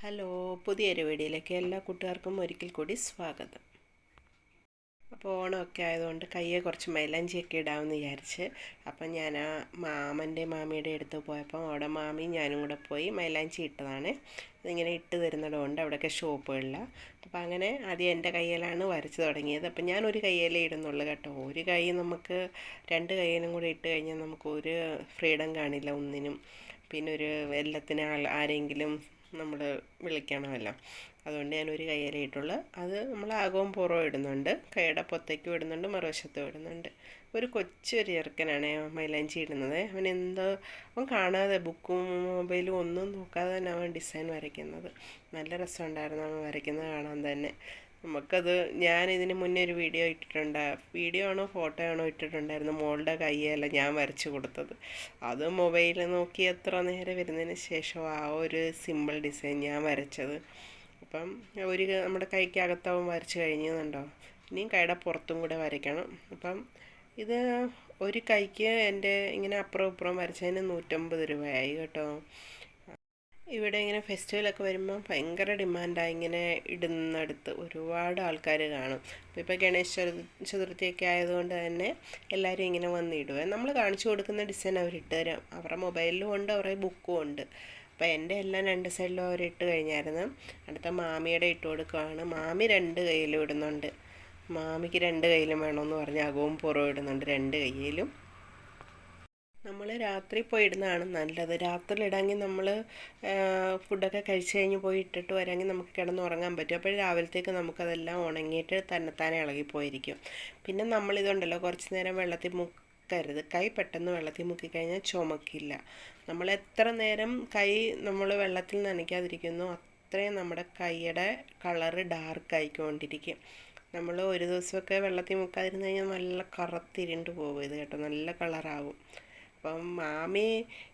Hello, പുതിയൊരു വീഡിയോയിലേക്ക് എല്ലാ കൂട്ടുകാർക്കും ഒരിക്കൽ കൂടി സ്വാഗതം. അപ്പോൾ ഓണമൊക്കെ ആയതുകൊണ്ട് കയ്യെ കുറച്ച് മൈലാഞ്ചിയൊക്കെ ഇടാമെന്ന് വിചാരിച്ച് അപ്പം ഞാൻ ആ മാമൻ്റെ മാമിയുടെ അടുത്ത് പോയപ്പോൾ അവിടെ മാമിയും ഞാനും കൂടെ പോയി മൈലാഞ്ചി ഇട്ടതാണ്. ഇതിങ്ങനെ ഇട്ട് തരുന്നതുകൊണ്ട് അവിടെയൊക്കെ ഷോപ്പുകളിലാണ്. അപ്പോൾ അങ്ങനെ ആദ്യം എൻ്റെ കയ്യിലാണ് വരച്ച് തുടങ്ങിയത്. അപ്പം ഞാൻ ഒരു കയ്യിലേ ഇടുന്നുള്ളൂ കേട്ടോ. ഒരു കൈ നമുക്ക് രണ്ട് കയ്യിലും കൂടി ഇട്ട് കഴിഞ്ഞാൽ നമുക്കൊരു ഫ്രീഡം കാണില്ല ഒന്നിനും. പിന്നെ ഒരു എല്ലാത്തിനും ആരെങ്കിലും നമ്മൾ വിളിക്കണമല്ലോ. അതുകൊണ്ട് ഞാനൊരു കയ്യിലേ ഇട്ടുള്ളൂ. അത് നമ്മൾ ആകവും പുറവും ഇടുന്നുണ്ട്, കൈയുടെ പൊത്തേക്കും ഇടുന്നുണ്ട്, മറുവശത്തും ഇടുന്നുണ്ട്. ഒരു കൊച്ചൊരു ചെറുക്കനാണ് മൈലാഞ്ചി ഇടുന്നത്. അവൻ കാണാതെ ബുക്കും മൊബൈലും ഒന്നും നോക്കാതെ തന്നെ അവൻ ഡിസൈൻ വരയ്ക്കുന്നത്. നല്ല രസമുണ്ടായിരുന്നു അവൻ വരയ്ക്കുന്നത് കാണാൻ തന്നെ. നമുക്കത് ഞാനിതിന് മുന്നേ ഒരു വീഡിയോ ആണോ ഫോട്ടോ ആണോ ഇട്ടിട്ടുണ്ടായിരുന്നു. മോളുടെ കയ്യല്ല ഞാൻ വരച്ച് കൊടുത്തത്. അത് മൊബൈലിൽ നോക്കി എത്ര നേരം വരുന്നതിന് ശേഷം ആ ഒരു സിമ്പിൾ ഡിസൈൻ ഞാൻ വരച്ചത്. അപ്പം നമ്മുടെ കൈക്കകത്തവൻ വരച്ച് കഴിഞ്ഞുണ്ടോ. ഇനിയും കൈയുടെ പുറത്തും കൂടെ വരയ്ക്കണം. അപ്പം ഇത് ഒരു കൈക്ക് എൻ്റെ ഇങ്ങനെ അപ്പുറം ഇപ്പുറം വരച്ചതിന് 150 രൂപയായി കേട്ടോ. ഇവിടെ ഇങ്ങനെ ഫെസ്റ്റിവലൊക്കെ വരുമ്പോൾ ഭയങ്കര ഡിമാൻഡാണ്. ഇങ്ങനെ ഇടുന്നിടത്ത് ഒരുപാട് ആൾക്കാർ കാണും. ഇപ്പോൾ ഗണേശ ചതുർത്ഥിയൊക്കെ ആയതുകൊണ്ട് തന്നെ എല്ലാവരും ഇങ്ങനെ വന്നിടുക. നമ്മൾ കാണിച്ചു കൊടുക്കുന്ന ഡിസൈൻ അവരിട്ട് തരാം. അവരുടെ മൊബൈലിലും ഉണ്ട്, അവരുടെ ബുക്കും ഉണ്ട്. അപ്പോൾ എൻ്റെ എല്ലാം രണ്ട് സൈഡിലും അവരിട്ട് കഴിഞ്ഞായിരുന്നു. അടുത്ത മാമിയുടെ ഇട്ട് കൊടുക്കുകയാണ്. മാമി രണ്ട് കയ്യിലും ഇടുന്നുണ്ട്. മാമിക്ക് രണ്ട് കയ്യിലും വേണമെന്ന് പറഞ്ഞ് അകവും പുറവും ഇടുന്നുണ്ട് രണ്ട് കയ്യിലും. നമ്മൾ രാത്രി പോയി ഇടുന്നതാണ് നല്ലത്. രാത്രി ഇടാമെങ്കിൽ നമ്മൾ ഫുഡൊക്കെ കഴിച്ച് കഴിഞ്ഞ് പോയി ഇട്ടിട്ട് വരാമെങ്കിൽ നമുക്ക് കിടന്നുറങ്ങാൻ പറ്റും. അപ്പോൾ രാവിലത്തേക്ക് നമുക്കതെല്ലാം ഉണങ്ങിയിട്ട് തന്നെത്താനെ ഇളകിപ്പോയിരിക്കും. പിന്നെ നമ്മളിതുണ്ടല്ലോ കുറച്ച് നേരം വെള്ളത്തിൽ മുക്കരുത്. കൈ പെട്ടെന്ന് വെള്ളത്തിൽ മുക്കിക്കഴിഞ്ഞാൽ ചുമക്കില്ല. നമ്മൾ എത്ര നേരം കൈ നമ്മൾ വെള്ളത്തിൽ നനയ്ക്കാതിരിക്കുന്നു അത്രയും നമ്മുടെ കൈയുടെ കളറ് ഡാർക്കായിക്കൊണ്ടിരിക്കും. നമ്മൾ ഒരു ദിവസമൊക്കെ വെള്ളത്തിൽ മുക്കാതിരുന്ന് കഴിഞ്ഞാൽ നല്ല കറുത്തിരുണ്ട് പോകും ഇത് കേട്ടോ. നല്ല കളറാവും. അപ്പം മാമി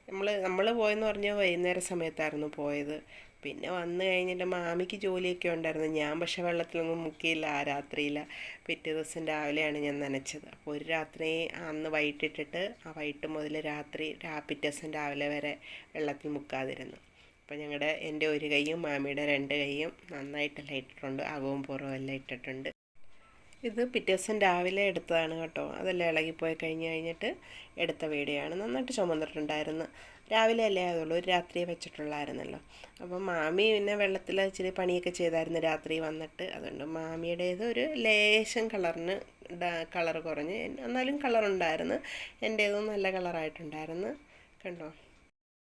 നമ്മൾ പോയെന്ന് പറഞ്ഞാൽ വൈകുന്നേര സമയത്തായിരുന്നു പോയത്. പിന്നെ വന്നു കഴിഞ്ഞിട്ട് മാമിക്ക് ജോലിയൊക്കെ ഉണ്ടായിരുന്നു. ഞാൻ പക്ഷേ വെള്ളത്തിലൊന്നും മുക്കിയില്ല ആ രാത്രിയിൽ. പിറ്റേ ദിവസം രാവിലെയാണ് ഞാൻ നനച്ചത്. അപ്പോൾ ഒരു രാത്രി അന്ന് വൈകിട്ടിട്ടിട്ട് ആ വൈകിട്ട് മുതൽ പിറ്റേ ദിവസം രാവിലെ വരെ വെള്ളത്തിൽ മുക്കാതിരുന്നു. അപ്പോൾ എൻ്റെ ഒരു കൈയും മാമിയുടെ രണ്ട് കൈയും നന്നായിട്ടെല്ലാം ഇട്ടിട്ടുണ്ട്. അകവും പുറവും എല്ലാം ഇട്ടിട്ടുണ്ട്. ഇത് പിറ്റേ ദിവസം രാവിലെ എടുത്തതാണ് കേട്ടോ. അതെല്ലാം ഇളകിപ്പോയി കഴിഞ്ഞിട്ട് എടുത്ത വീഡിയോ ആണ്. നന്നായിട്ട് ചുമന്നിട്ടുണ്ടായിരുന്നു. രാവിലെ അല്ലേ ആയതുള്ളൂ, ഒരു രാത്രി വെച്ചിട്ടുള്ളായിരുന്നല്ലോ. അപ്പം മാമി പിന്നെ വെള്ളത്തിൽ ഇച്ചിരി പണിയൊക്കെ ചെയ്തായിരുന്നു രാത്രി വന്നിട്ട്. അതുകൊണ്ട് മാമിയുടേത് ഒരു ലേശം കളർ കുറഞ്ഞ്, എന്നാലും കളറുണ്ടായിരുന്നു. എൻ്റേതും നല്ല കളറായിട്ടുണ്ടായിരുന്നു കണ്ടോ.